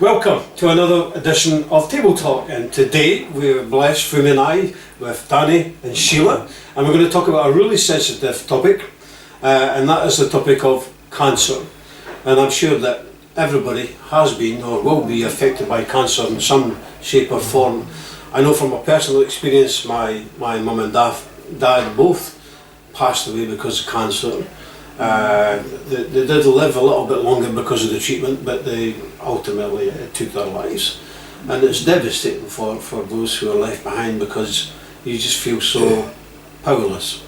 Welcome to another edition of Table Talk, and today we're blessed, Fumi and I, with Danny and Sheila, and we're going to talk about a really sensitive topic, and that is the topic of cancer. And I'm sure that everybody has been or will be affected by cancer in some shape or form. I know from a personal experience, my mum and dad both passed away because of cancer. They did live a little bit longer because of the treatment, but they ultimately took their lives. And it's devastating for those who are left behind, because you just feel so powerless.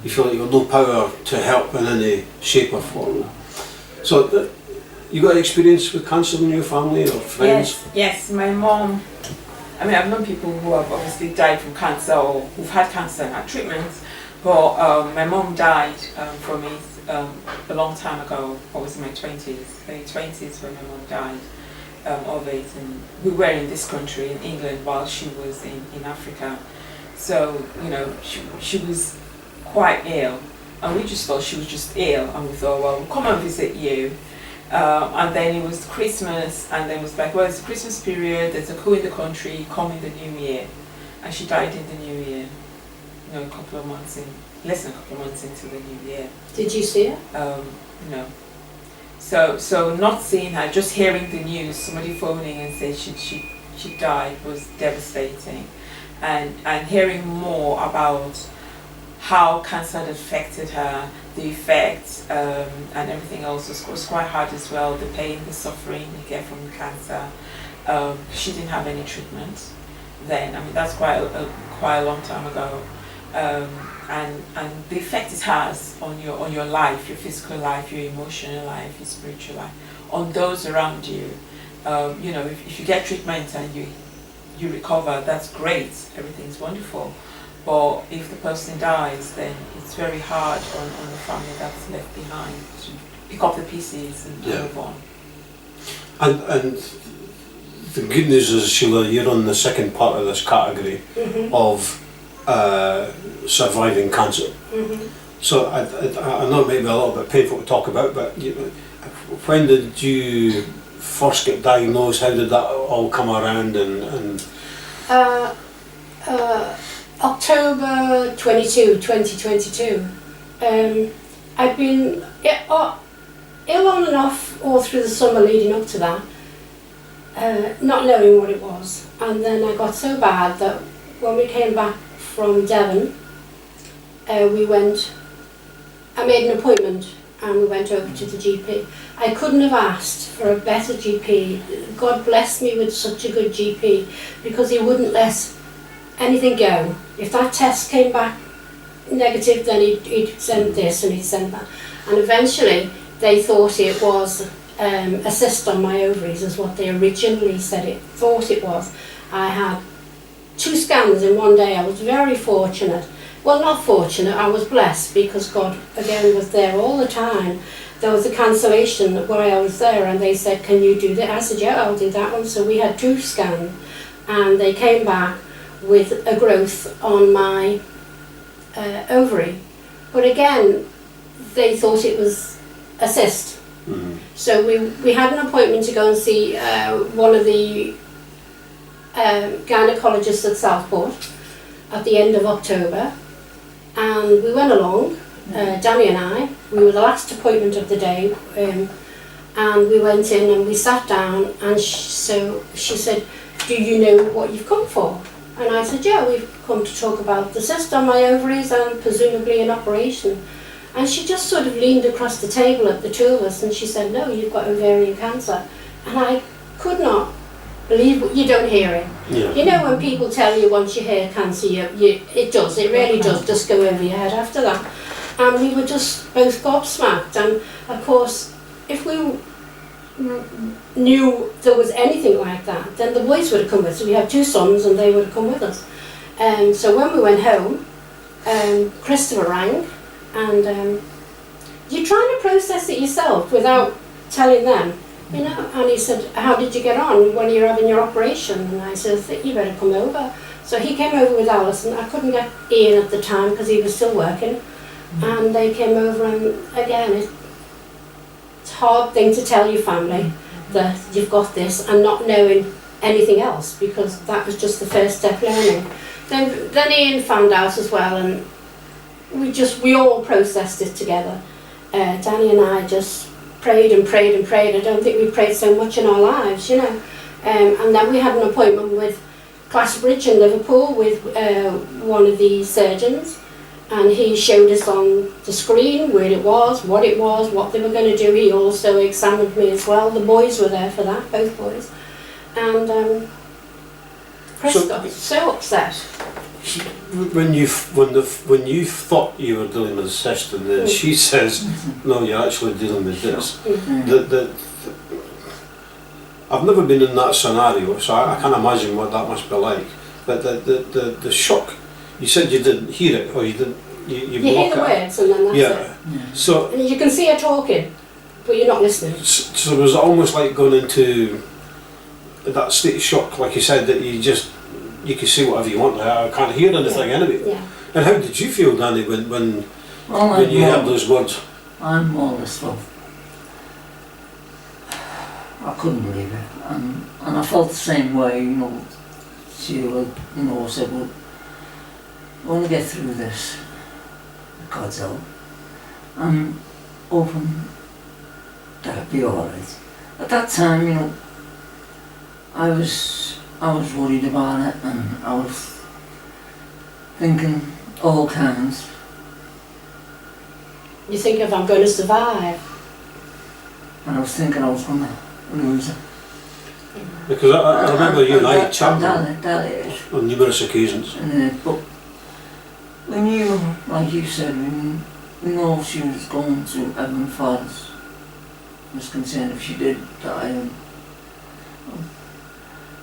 You feel like you've got no power to help in any shape or form. So, you got experience with cancer in your family or friends? Yes, my mom, I've known people who have obviously died from cancer or who've had cancer and had treatments, but my mom died from it a long time ago. I was in my 20s, early 20s when my mom died of it, and we were in this country, in England, while she was in Africa. So, she was quite ill, and we just thought she was just ill, and we thought, well, we'll come and visit you. And then it was Christmas, and then it was like, well, it's the Christmas period, there's a coup in the country, come in the new year. And she died in the new year, less than a couple of months into the new year. Did you see her? No. So not seeing her, just hearing the news, somebody phoning and saying she died, was devastating. And hearing more about how cancer had affected her, the effects, and everything else was quite hard as well. The pain, the suffering you get from cancer. She didn't have any treatment then. That's quite a long time ago. And the effect it has on your life, your physical life, your emotional life, your spiritual life, on those around you. If you get treatment and you recover, that's great. Everything's wonderful. But if the person dies, then it's very hard on the family that's left behind to pick up the pieces and move on. And the good news is, Sheila, you're on the second part of this category of surviving cancer. So I know it may be a little bit painful to talk about, but when did you first get diagnosed? How did that all come around? And October 22, 2022. I'd been ill on and off all through the summer leading up to that, not knowing what it was. And then I got so bad that when we came back from Devon, I made an appointment and we went over to the GP. I couldn't have asked for a better GP. God bless me with such a good GP, because he wouldn't let anything go. If that test came back negative, then he'd send this and he'd send that. And eventually they thought it was a cyst on my ovaries, is what they originally thought it was. I had 2 scans in one day. I was very fortunate. Well, not fortunate, I was blessed, because God again was there all the time. There was a cancellation where I was there, and they said, can you do that? I said, yeah, I'll do that one. So we had 2 scans, and they came back with a growth on my ovary. But again, they thought it was a cyst. So we had an appointment to go and see one of the gynecologists at Southport at the end of October, and we went along, Danny and I. We were the last appointment of the day, and we went in and we sat down, and so she said, do you know what you've come for? And I said, yeah, we've come to talk about the cyst on my ovaries and presumably an operation. And she just sort of leaned across the table at the 2 of us, and she said, no, you've got ovarian cancer. And I could not believe what you don't hear it. Yeah. You know when people tell you once you hear cancer, it really does just go over your head after that. And we were just both gobsmacked. And of course, if we knew there was anything like that, then the boys would have come with us. We had 2 sons and they would have come with us. And so when we went home, Christopher rang, and you're trying to process it yourself without telling them. And he said, how did you get on when you're having your operation? And I said, I think you better come over. So he came over with Alison. I couldn't get Ian at the time because he was still working. And they came over, and again, it's a hard thing to tell your family. that you've got this and not knowing anything else, because that was just the first step learning. Then Ian found out as well, and we all processed it together. Danny and I just prayed and prayed and prayed. I don't think we prayed so much in our lives, you know. And then we had an appointment with Clatterbridge in Liverpool with one of the surgeons, and he showed us on the screen where it was, what they were going to do. He also examined me as well. The boys were there for that, both boys. And Chris got so upset. When you thought you were dealing with a cyst, and then she says, "No, you're actually dealing with this." I've never been in that scenario, so I can't imagine what that must be like. But the shock. You said you didn't hear it, or you didn't. You hear the words, and then that's it. So and you can see her talking, but you're not listening. So it was almost like going into that state of shock, like you said, that you can say whatever you want. I can't hear anything anyway. Yeah. And how did you feel, Danny, when you heard those words? I'm more or less I couldn't believe it, and I felt the same way. You know, Sheila, you know, said, "Well, we're going to get through this, with God's help." I'm hoping that'll be all right. At that time, you know, I was worried about it, and I was thinking all kinds. You think if I'm going to survive. And I was thinking I was going to lose it. Because I remember you and I chatting that on numerous occasions. But we knew, like you said, we know she was going to heaven for us. I was concerned if she did die.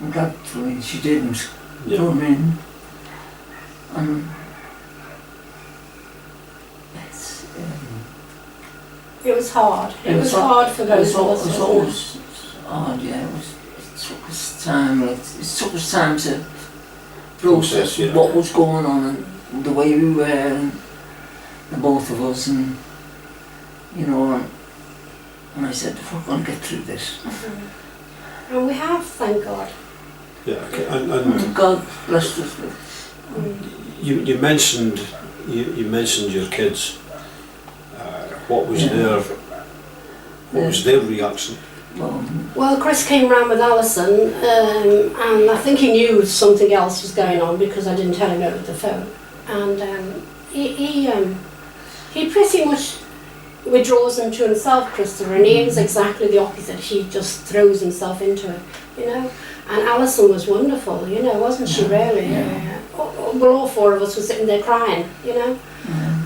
I'm glad for she didn't. You know what I mean? It was hard. It was hard for those of us. It was always hard, yeah. It took us time. It took us time to process what was going on and the way we were, and the both of us, and you know. And I said, "We're going to get through this." And we have, thank God. Yeah, okay. And God blessed us with. You mentioned your kids. What was their reaction? Well, Chris came round with Alison, and I think he knew something else was going on because I didn't tell him over the phone. And he pretty much withdraws into himself, Christopher, and Ian's exactly the opposite. He just throws himself into it, you know. And Alison was wonderful, you know, wasn't she really? Well, all four of us were sitting there crying, you know.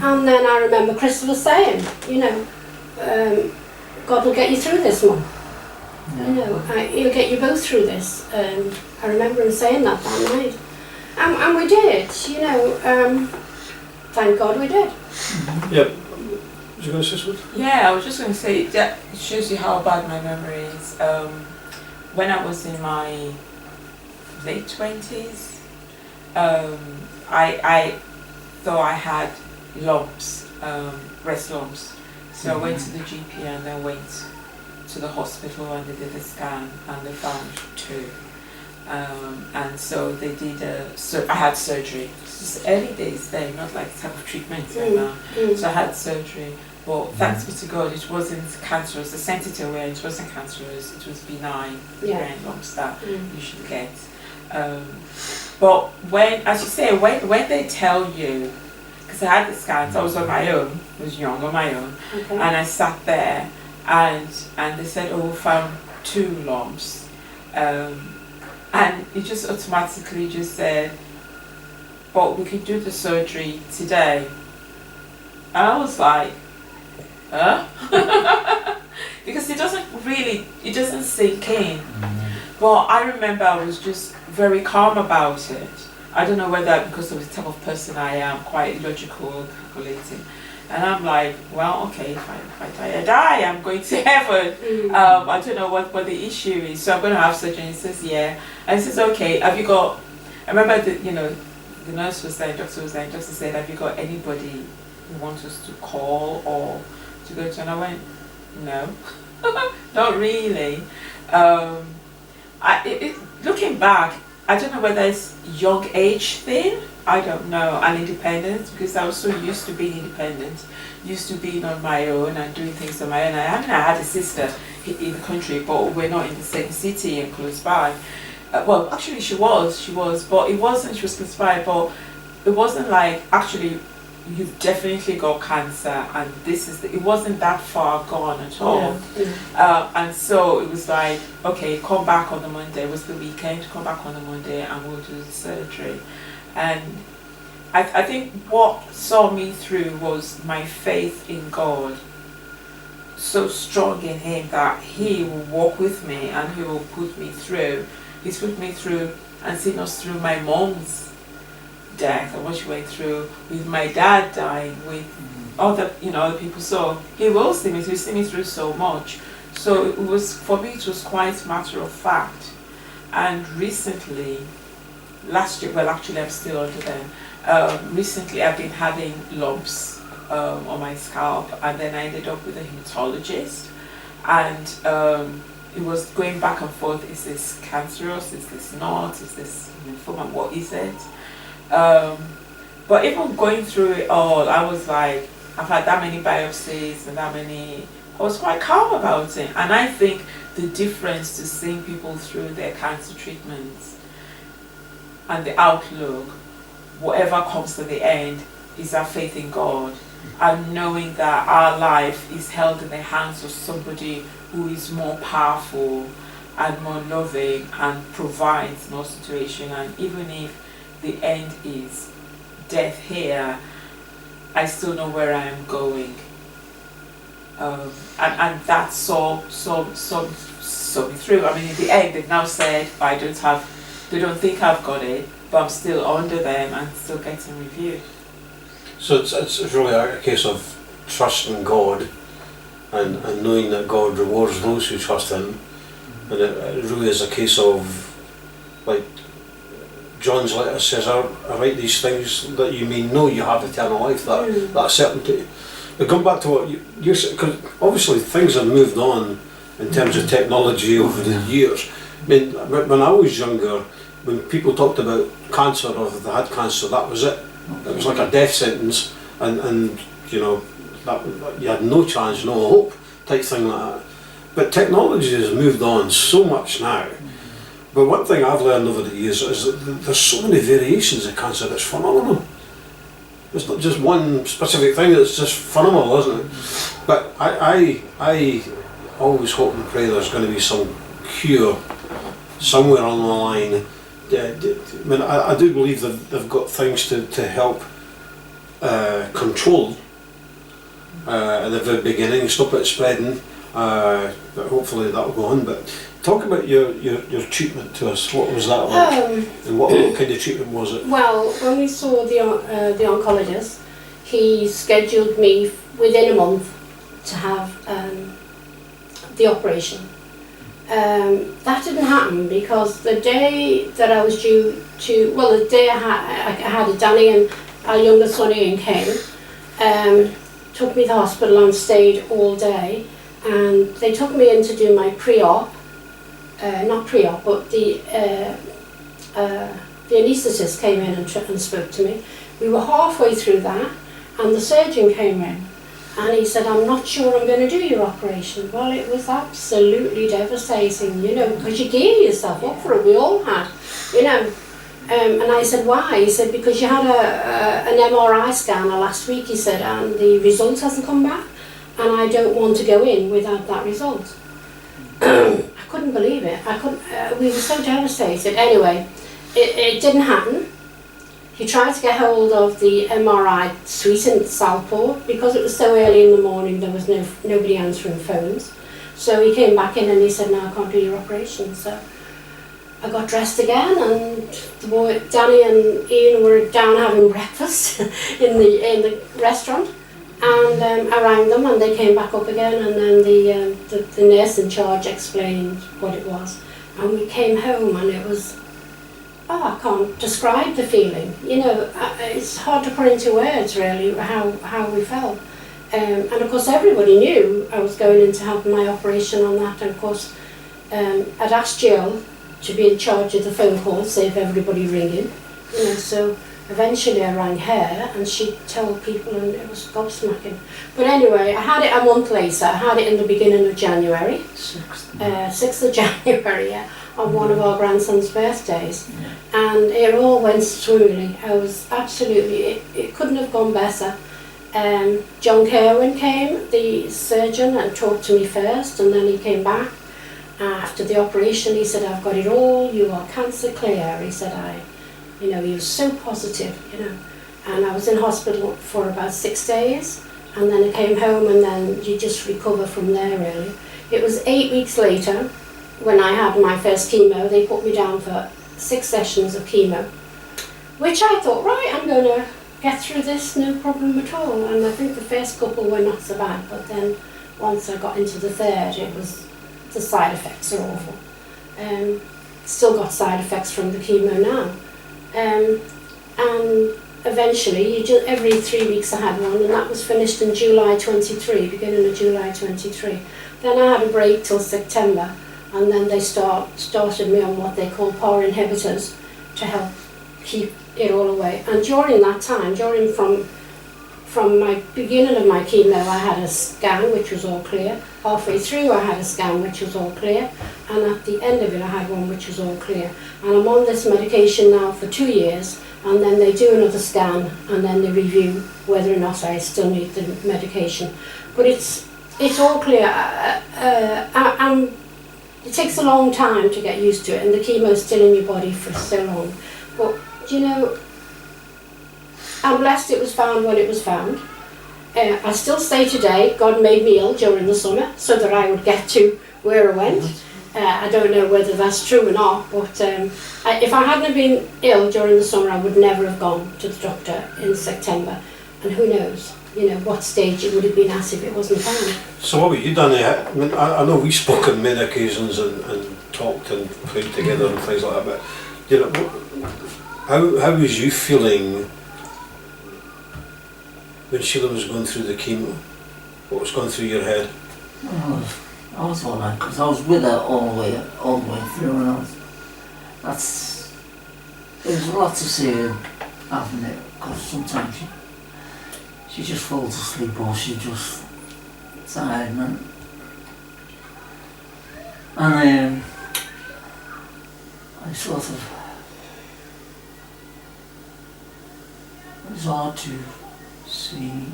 And then I remember Christopher saying, you know, God will get you through this, Mum. You know, he'll get you both through this. I remember him saying that night. And we did, you know, thank God we did. Yep. Was you going to say something? Yeah, I was just going to say, that shows you how bad my memory is. When I was in my late 20s, I thought I had lumps, breast lumps. So I went to the GP and then went to the hospital and they did a scan and they found 2. And so they did I had surgery. This is early days then, not like type of treatment now. So I had surgery. But thanks be to God, it wasn't cancerous. The sensitive where it wasn't cancerous, it was benign brain lumps that you should get. But when, as you say, when they tell you, because I had the scans, I was on my own, I was young on my own, and I sat there and they said, "Oh, we found 2 lumps," and it just automatically just said, "But we could do the surgery today." And I was like, huh? Because it doesn't sink in. But I remember I was just very calm about it. I don't know whether because of the type of person I am, quite logical, calculating. And I'm like, well, okay, if I die, I die. I'm going to heaven. I don't know what the issue is. So I'm going to have surgery. And he says, yeah. And he says, okay, have you got, I remember the nurse was there, doctor was there, and doctor said, have you got anybody who wants us to call or to go to? And I went, no, not really. Looking back, I don't know whether it's young age thing, I don't know, and independence, because I was so used to being independent, used to being on my own and doing things on my own. I had a sister in the country, but we're not in the same city and close by. Well, actually she was, but it wasn't, she was close by, but it wasn't like, actually, you've definitely got cancer and this is, it wasn't that far gone at all. And so it was like, okay, come back on the Monday, it was the weekend, come back on the Monday and we'll do the surgery. And I think what saw me through was my faith in God, so strong in Him that He will walk with me and He will put me through. He's put me through and seen us through my mom's death and what she went through, with my dad dying, with other people. So He will see me. He'll see me through so much. So it was, for me, it was quite matter of fact. And recently, last year, well, actually I'm still under them. Recently I've been having lumps on my scalp, and then I ended up with a hematologist, and it was going back and forth. Is this cancerous? Is this not? Is this lymphoma? What is it? But even going through it all, I was like, I've had that many biopsies and that many, I was quite calm about it. And I think the difference to seeing people through their cancer treatments and the outlook, whatever comes to the end, is our faith in God, and knowing that our life is held in the hands of somebody who is more powerful and more loving and provides in all situations. And even if the end is death here, I still know where I am going. And that saw me through. I mean, in the end, they've now said, they don't think I've got it, but I'm still under them and still getting reviewed. So it's really a case of trusting God and knowing that God rewards those who trust Him. And it really is a case of, like John's letter says, I write these things that you may know you have eternal life, that certainty. But going back to what you said, because obviously things have moved on in terms of technology over the years. I mean, when I was younger, when people talked about cancer or if they had cancer, that was it. It was like a death sentence, and that you had no chance, no hope, type thing like that. But technology has moved on so much now. But one thing I've learned over the years is that there's so many variations of cancer that's phenomenal. It's not just one specific thing that's just phenomenal, isn't it? But I always hope and pray there's going to be some cure somewhere on the line. I mean, I do believe that they've got things to help control at the very beginning, stop it spreading. But hopefully that will go on. But talk about your treatment to us. What was that like? And what kind of treatment was it? Well, when we saw the oncologist, he scheduled me within a month to have the operation. That didn't happen because the day that I was due to, well, the day I had it, Danny and our youngest son Ian came, took me to the hospital and stayed all day, and they took me in to do my pre-op, not pre-op, but the anaesthetist came in and spoke to me. We were halfway through that, and the surgeon came in. And he said, I'm not sure I'm going to do your operation. Well, it was absolutely devastating, because you gave yourself up for it. We all had, And I said, why? He said, because you had an MRI scanner last week, he said, and the result hasn't come back. And I don't want to go in without that result. I couldn't believe it. We were so devastated. Anyway, it didn't happen. He tried to get hold of the MRI suite in Southport. Because it was so early in the morning, there was nobody answering phones. So he came back in and he said, no, I can't do your operation. So I got dressed again, and Danny and Ian were down having breakfast in the restaurant. And I rang them and they came back up again, and then the nurse in charge explained what it was. And we came home and it was, I can't describe the feeling. It's hard to put into words really how we felt. And of course everybody knew I was going in to have my operation on that, and of course I'd asked Jill to be in charge of the phone call, save everybody ringing, you know, so eventually I rang her and she'd tell people and it was gobsmacking. But anyway, I had it a month later. I had it in the beginning of January, 6th of January, yeah, on one of our grandson's birthdays. And it all went smoothly. I was absolutely, it couldn't have gone better. John Kerwin came, the surgeon, and talked to me first, and then he came back. After the operation, he said, I've got it all, you are cancer clear. He said, you know, he was so positive, you know. And I was in hospital for about 6 days, and then I came home, and then you just recover from there, really. It was 8 weeks later, when I had my first chemo, they put me down for 6 sessions of chemo, which I thought, right, I'm going to get through this, no problem at all. And I think the first couple were not so bad, but then once I got into the third, it was, the side effects are awful. Still got side effects from the chemo now. And eventually, every 3 weeks I had one, and that was finished in July 23, beginning of July 23. Then I had a break till September, and then they started me on what they call PAR inhibitors to help keep it all away. And during that time, from my beginning of my chemo, I had a scan which was all clear. Halfway through I had a scan which was all clear, and at the end of it I had one which was all clear. And I'm on this medication now for 2 years, and then they do another scan, and then they review whether or not I still need the medication. But it's all clear. It takes a long time to get used to it, and the chemo's still in your body for so long. But you know, I'm blessed it was found when it was found. I still say today, God made me ill during the summer so that I would get to where I went. I don't know whether that's true or not, but if I hadn't been ill during the summer, I would never have gone to the doctor in September. And who knows, you know, what stage it would have been at if it wasn't found. So what have you done? I mean, I know we spoke on many occasions and talked and prayed together and things like that, but you know, how was you feeling when Sheila was going through the chemo? What was going through your head? I was all right, because I was with her all the way through, and there's a lot to say having it, because sometimes she just falls asleep or she just tired, man. And I sort of, it was hard to see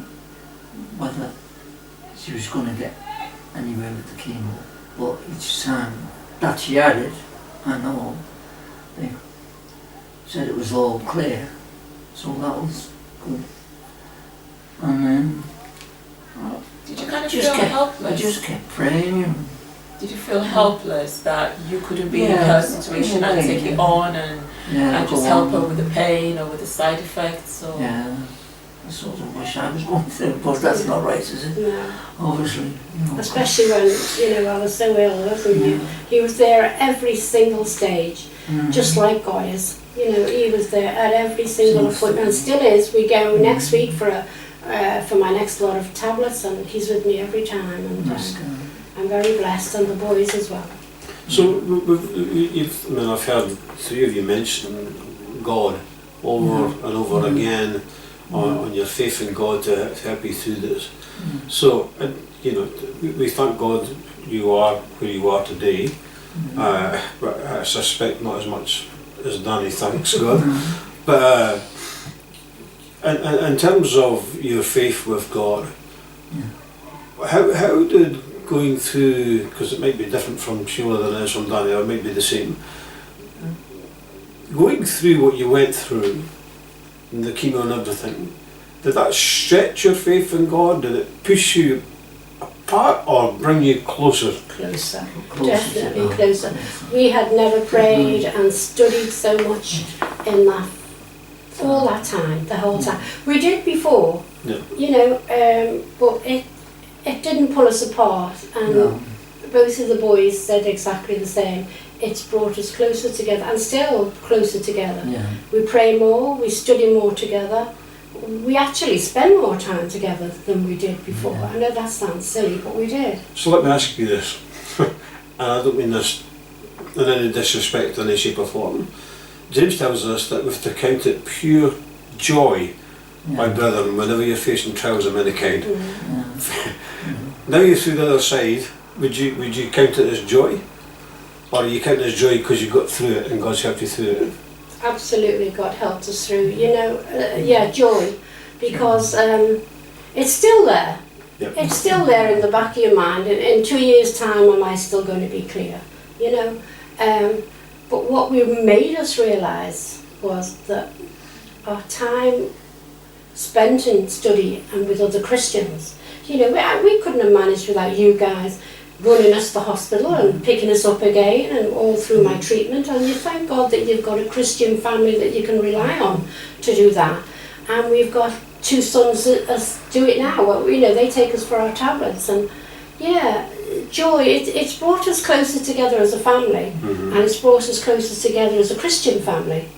whether she was going to get anywhere with the chemo, but each time that she had it, I know they said it was all clear, so that was good. And then did you kind of feel helpless? I just kept praying. And did you feel helpless that you couldn't be in her situation and take it on and just help her with the pain or with the side effects? Or? Yeah, I sort of wish I was going through, but that's not right, is it? No. Obviously. You know. Especially when, you know, I was so ill, wasn't he? He was there at every single stage, just like God is. You know, he was there at every single appointment, and still is. We go next week for my next lot of tablets, and he's with me every time, and I'm very blessed, and the boys as well. So, I've heard three of you mention God over and over again on your faith in God to help you through this. So, you know, we thank God you are where you are today, but I suspect not as much as Danny thanks God. But in terms of your faith with God, how did going through, because it might be different from Sheila than it is from Danny, or it might be the same, going through what you went through, and the chemo and everything, did that stretch your faith in God? Did it push you apart or bring you closer? Closer, definitely closer. We had never prayed and studied so much in that, all that time, the whole time. We did before, you know, but it didn't pull us apart, and both of the boys said exactly the same. It's brought us closer together, and still closer together. We pray more, we study more together. We actually spend more time together than we did before. I know that sounds silly, but we did. So let me ask you this, and I don't mean this in any disrespect in any shape or form. James tells us that we have to count it pure joy, my brethren, whenever you're facing trials of any kind. Now you're through the other side, would you count it as joy? Or are you counting it as joy because you got through it and God's helped you through it? Absolutely, God helped us through. You know, joy, because it's still there. Yep. It's still there in the back of your mind. In 2 years' time, am I still going to be clear? You know, but what we made us realise was that our time spent in study and with other Christians, you know, we couldn't have managed without you guys running us to the hospital and picking us up again and all through my treatment. And you thank God that you've got a Christian family that you can rely on to do that. And we've got 2 sons that do it now. Well, you know, they take us for our tablets. And yeah, joy, it's brought us closer together as a family. And it's brought us closer together as a Christian family.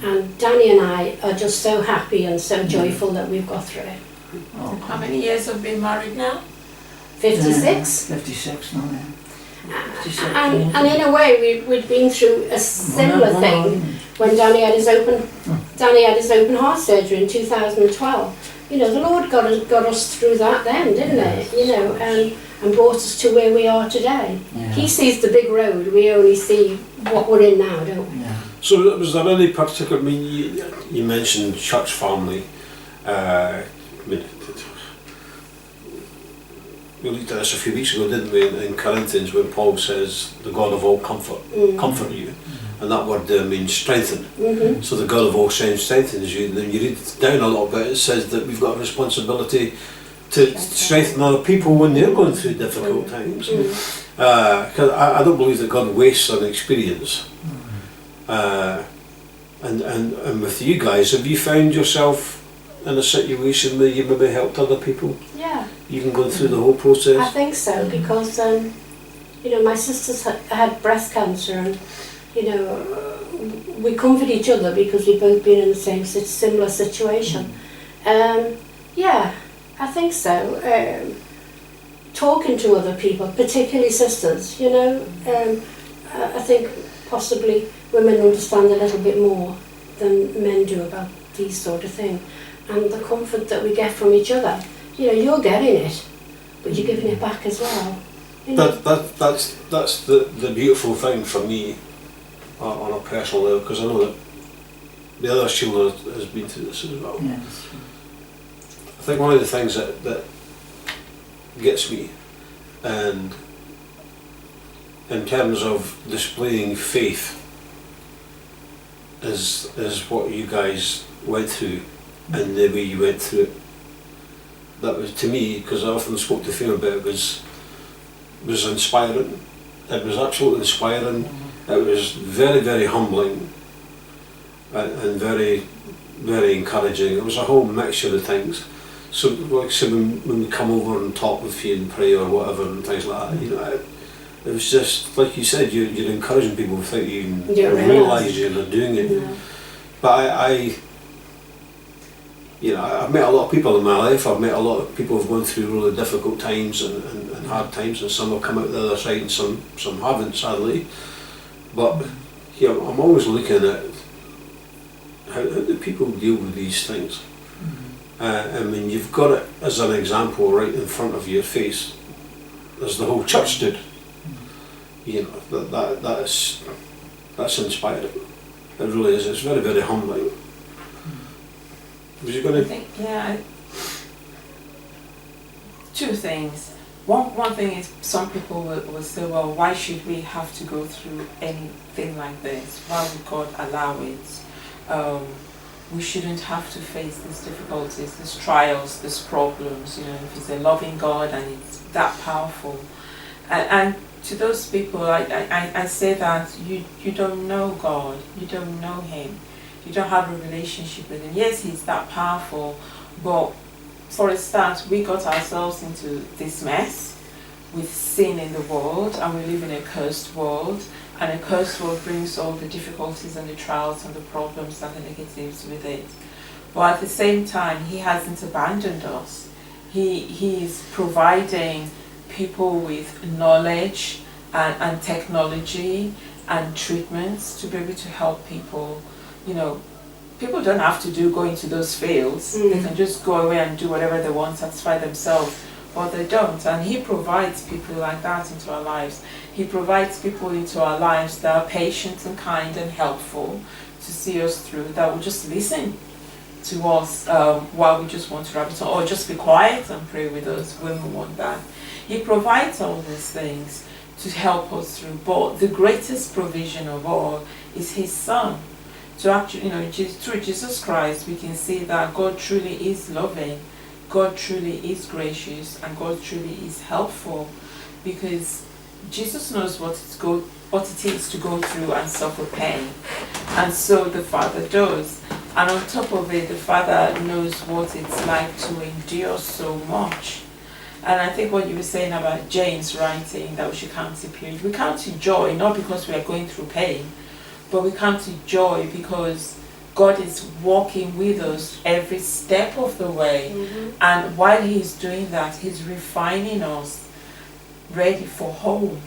And Danny and I are just so happy and so joyful that we've got through it. Oh, How many years have been married now? 56. 56 now, yeah. 56, And in a way, we'd been through a similar thing when Danny had his open heart surgery in 2012. You know, the Lord got us through that then, didn't He? You know, and brought us to where we are today. Yeah. He sees the big road. We only see what we're in now, don't we? Yeah. So was there any particular, I mean, you mentioned church family. I mean, we looked at this a few weeks ago, didn't we, in Corinthians, when Paul says, the God of all comfort, comfort you. And that word there means strengthen. So the God of all strength strengthens you. And then you read it down a little bit, it says that we've got a responsibility to strengthen other people when they're going through difficult times. Because I don't believe that God wastes an experience. And with you guys, have you found yourself in a situation where you maybe helped other people? Yeah. Even going through the whole process? I think so, because you know, my sisters had breast cancer, and you know, we comfort each other because we've both been in the same similar situation. Yeah, I think so. Talking to other people, particularly sisters, you know, I think possibly women understand a little bit more than men do about these sort of things, and the comfort that we get from each other. You know, you're getting it, but you're giving it back as well. You know? That's the beautiful thing for me on a personal level, because I know that the other Sheila has been through this as well. Yeah. I think one of the things that gets me, and in terms of displaying faith, is what you guys went through and the way you went through it. That was, to me, because I often spoke to Fiona about it, was inspiring. It was absolutely inspiring. It was very, very humbling and very, very encouraging. It was a whole mixture of things. So, like I said, when we come over and talk with you and pray or whatever and things like that, you know, it was just, like you said, you're encouraging people without you even realising they're doing it. Yeah. But you know, I've met a lot of people in my life. I've met a lot of people who've gone through really difficult times and hard times, and some have come out the other side and some haven't, sadly. But you know, I'm always looking at how do people deal with these things. I mean, you've got it as an example right in front of your face, as the whole church did. You know, that's inspiring. It really is. It's very, very humbling. Was you going to? I think, yeah. Two things. One thing is, some people will say, well, why should we have to go through anything like this? Why would God allow it? We shouldn't have to face these difficulties, these trials, these problems. You know, if He's a loving God and it's that powerful. And to those people, I say that you don't know God, you don't know Him. You don't have a relationship with Him. Yes, He's that powerful, but for a start, we got ourselves into this mess with sin in the world, and we live in a cursed world, and a cursed world brings all the difficulties and the trials and the problems and the negatives with it. But at the same time, He hasn't abandoned us. He is providing people with knowledge and technology and treatments to be able to help people. You know, people don't have to go into those fields. They can just go away and do whatever they want, satisfy themselves, but they don't. And he provides people like that into our lives. He provides people into our lives that are patient and kind and helpful to see us through, that will just listen to us while we just want to wrap it up, or just be quiet and pray with us when we want that. He provides all these things to help us through, but the greatest provision of all is his Son. So actually, through Jesus Christ, we can see that God truly is loving, God truly is gracious, and God truly is helpful, because Jesus knows what it is to go through and suffer pain, and so the Father does. And on top of it, the Father knows what it's like to endure so much. And I think what you were saying about James writing that we should count the period, we count the joy not because we are going through pain, but we count the joy because God is walking with us every step of the way. And while He's doing that, He's refining us, ready for home.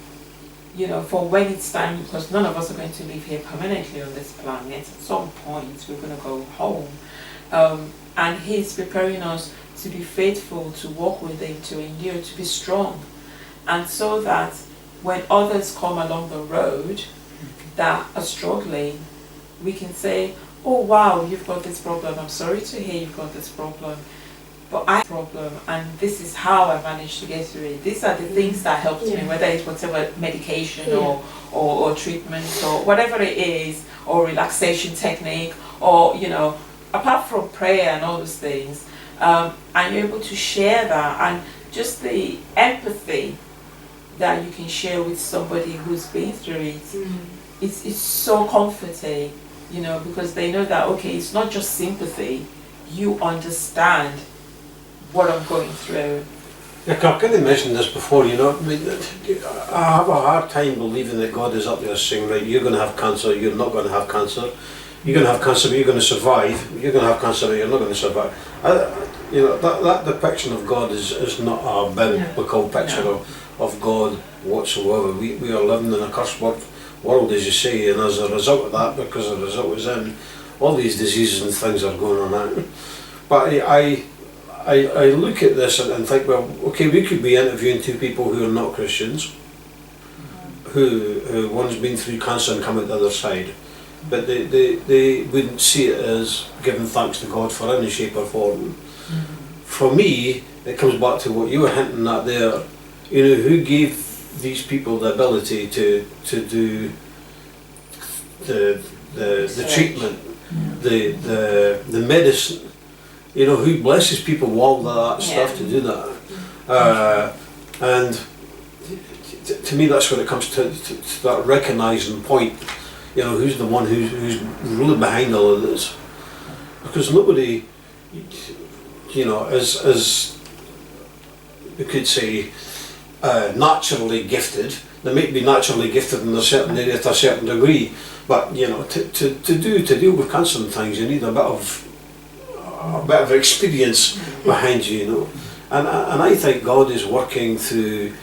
For when it's time, because none of us are going to live here permanently on this planet. At some point, we're going to go home. And He's preparing us to be faithful, to walk with Him, to endure, to be strong. And so that when others come along the road that are struggling, we can say, oh wow, you've got this problem. I'm sorry to hear you've got this problem. But I have a problem, and this is how I managed to get through it. These are the things that helped me, whether it's whatever medication or treatment or whatever it is, or relaxation technique, or apart from prayer and all those things, and you're able to share that, and just the empathy that you can share with somebody who's been through it. It's so comforting, because they know that, okay, it's not just sympathy, you understand what I'm going through. Yeah, I kind of mentioned this before, I have a hard time believing that God is up there saying, right, you're going to have cancer, you're not going to have cancer. You're going to have cancer, but you're going to survive. You're going to have cancer, but you're not going to survive. That depiction of God is not a biblical picture of God whatsoever. We are living in a cursed world, as you say, and as a result of that, because the result is in, all these diseases and things are going on out. But I look at this and think, well, okay, we could be interviewing two people who are not Christians, who one's been through cancer and come out the other side, but they wouldn't see it as giving thanks to God for any shape or form. For me, it comes back to what you were hinting at there. Who gave these people the ability to do the treatment, the medicine? Who blesses people with all that stuff to do that? And to me, that's when it comes to that recognising point. Who's the one who's really behind all of this? Because nobody, as we could say, naturally gifted. They might be naturally gifted in a certain area to a certain degree, but to deal with cancer and things, you need a bit of experience behind you, And I think God is working through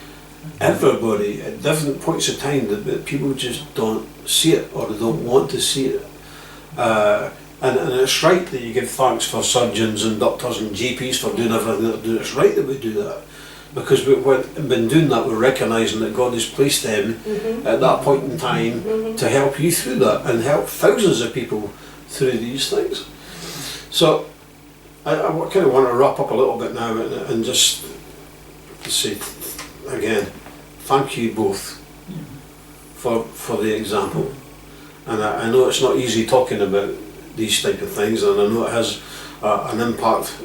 everybody at different points of time that people just don't see it, or they don't want to see it. And it's right that you give thanks for surgeons and doctors and GPs for doing everything that they do. It's right that we do that, because we've been doing that, we're recognising that God has placed them at that point in time to help you through that and help thousands of people through these things. So I kind of want to wrap up a little bit now and just say again, thank you both for the example. And I know it's not easy talking about these type of things, and I know it has an impact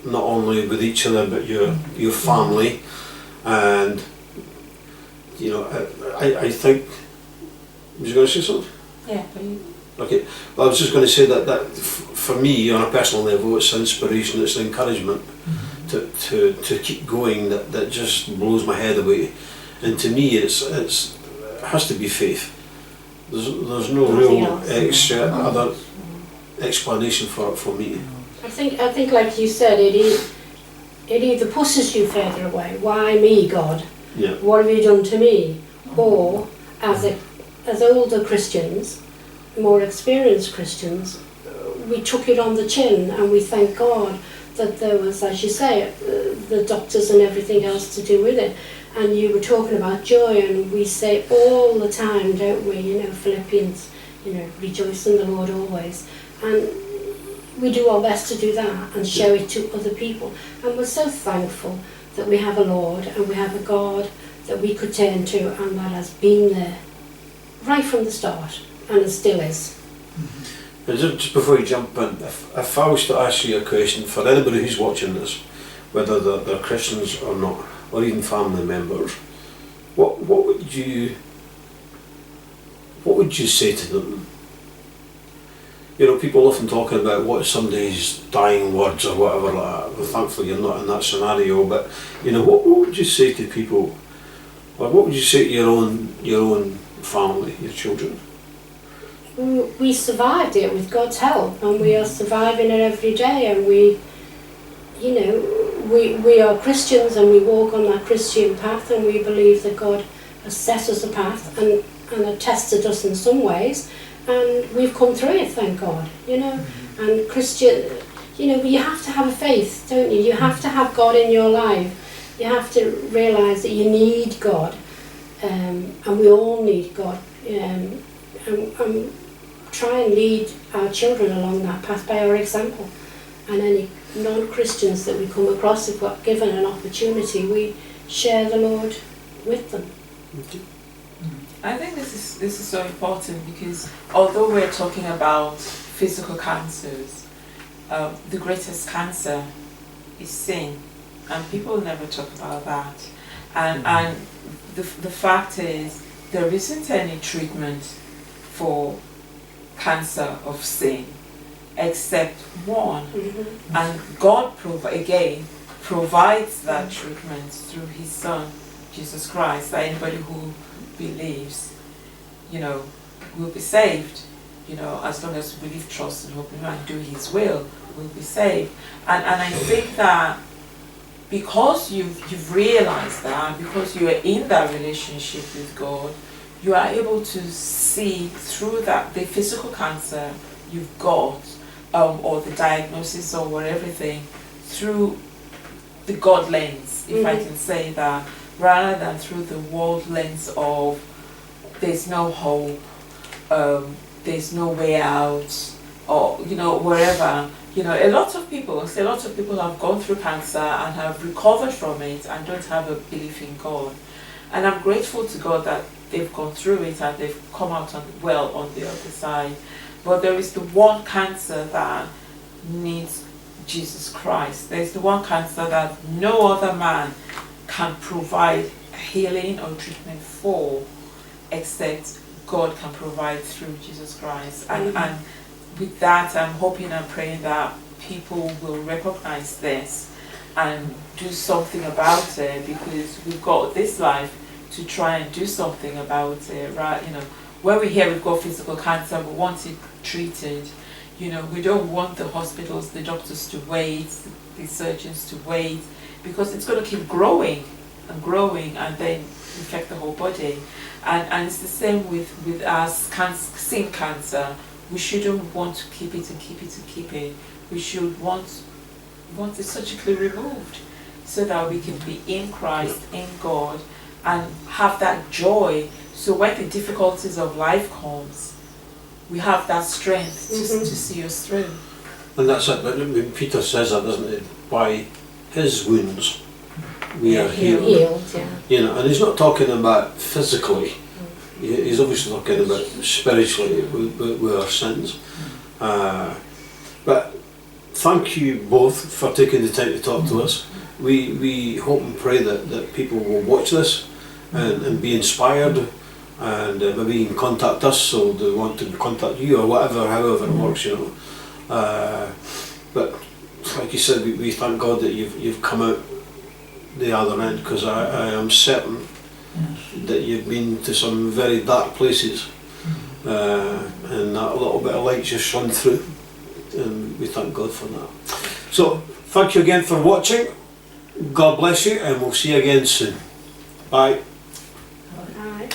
not only with each other but your family. And I think, was you going to say something? Yeah, please. Okay, well, I was just going to say that for me, on a personal level, it's inspiration, it's encouragement to keep going that just blows my head away. And to me, it has to be faith. There's no real other explanation for it for me. I think like you said, it either pushes you further away. Why me, God? Yeah. What have you done to me? Or as as older Christians, more experienced Christians, we took it on the chin, and we thank God that there was, as you say, the doctors and everything else to do with it. And you were talking about joy, and we say all the time, don't we, you know, Philippians, you know, rejoice in the Lord always. And we do our best to do that and show it to other people. And we're so thankful that we have a Lord and we have a God that we could turn to, and that has been there right from the start, and it still is. And just before you jump in, if I was to ask you a question for anybody who's watching this, whether they're Christians or not, or even family members, what would you say to them? You know, people often talking about what somebody's dying words or whatever like that. Well, thankfully you're not in that scenario, but you know, what would you say to people, or what would you say to your own family, your children? We survived it with God's help, and we are surviving it every day, and we, you know, we are Christians, and we walk on that Christian path, and we believe that God has set us a path and has tested us in some ways, and we've come through it, thank God, you know. And Christian, you know, you have to have a faith, don't you? You have to have God in your life. You have to realise that you need God, and we all need God, and try and lead our children along that path by our example. And any non-Christians that we come across, if we're given an opportunity, we share the Lord with them. I think this is so important, because although we're talking about physical cancers, the greatest cancer is sin, and people never talk about that. And the fact is, there isn't any treatment for cancer of sin except one. And God provides that treatment through His Son, Jesus Christ, that anybody who believes, you know, will be saved. You know, as long as we believe, trust, and hope in Him and do His will be saved. And I think that because you've realized that, because you are in that relationship with God, you are able to see through that the physical cancer you've got, or the diagnosis or everything, through the God lens, if I can say that, rather than through the world lens of there's no hope, there's no way out, or you know, wherever. You know, a lot of people have gone through cancer and have recovered from it and don't have a belief in God. And I'm grateful to God that they've gone through it and they've come out on the other side. But there is the one cancer that needs Jesus Christ. There's the one cancer that no other man can provide healing or treatment for, except God can provide through Jesus Christ. And with that, I'm hoping and praying that people will recognize this and do something about it, because we've got this life to try and do something about it, right? You know, when we hear we've got physical cancer, we want it treated. You know, we don't want the hospitals, the doctors to wait, the surgeons to wait, because it's going to keep growing and growing and then infect the whole body. And it's the same with our sin cancer. We shouldn't want to keep it and keep it and keep it. We should want it surgically removed, so that we can be in Christ, in God, and have that joy. So when the difficulties of life comes, we have that strength to see us through. And that's it. When Peter says that, doesn't it? By His wounds we are healed. You know, and he's not talking about physically. He's obviously talking about spiritually with our sins. But thank you both for taking the time to talk to us. We hope and pray that people will watch this and be inspired, and maybe even contact us, so they want to contact you or whatever, however it works, you know. But like you said, we thank God that you've come out the other end, because I am certain that you've been to some very dark places, and that little bit of light just shone through, and we thank God for that. So thank you again for watching. God bless you, and we'll see you again soon. Bye. Bye.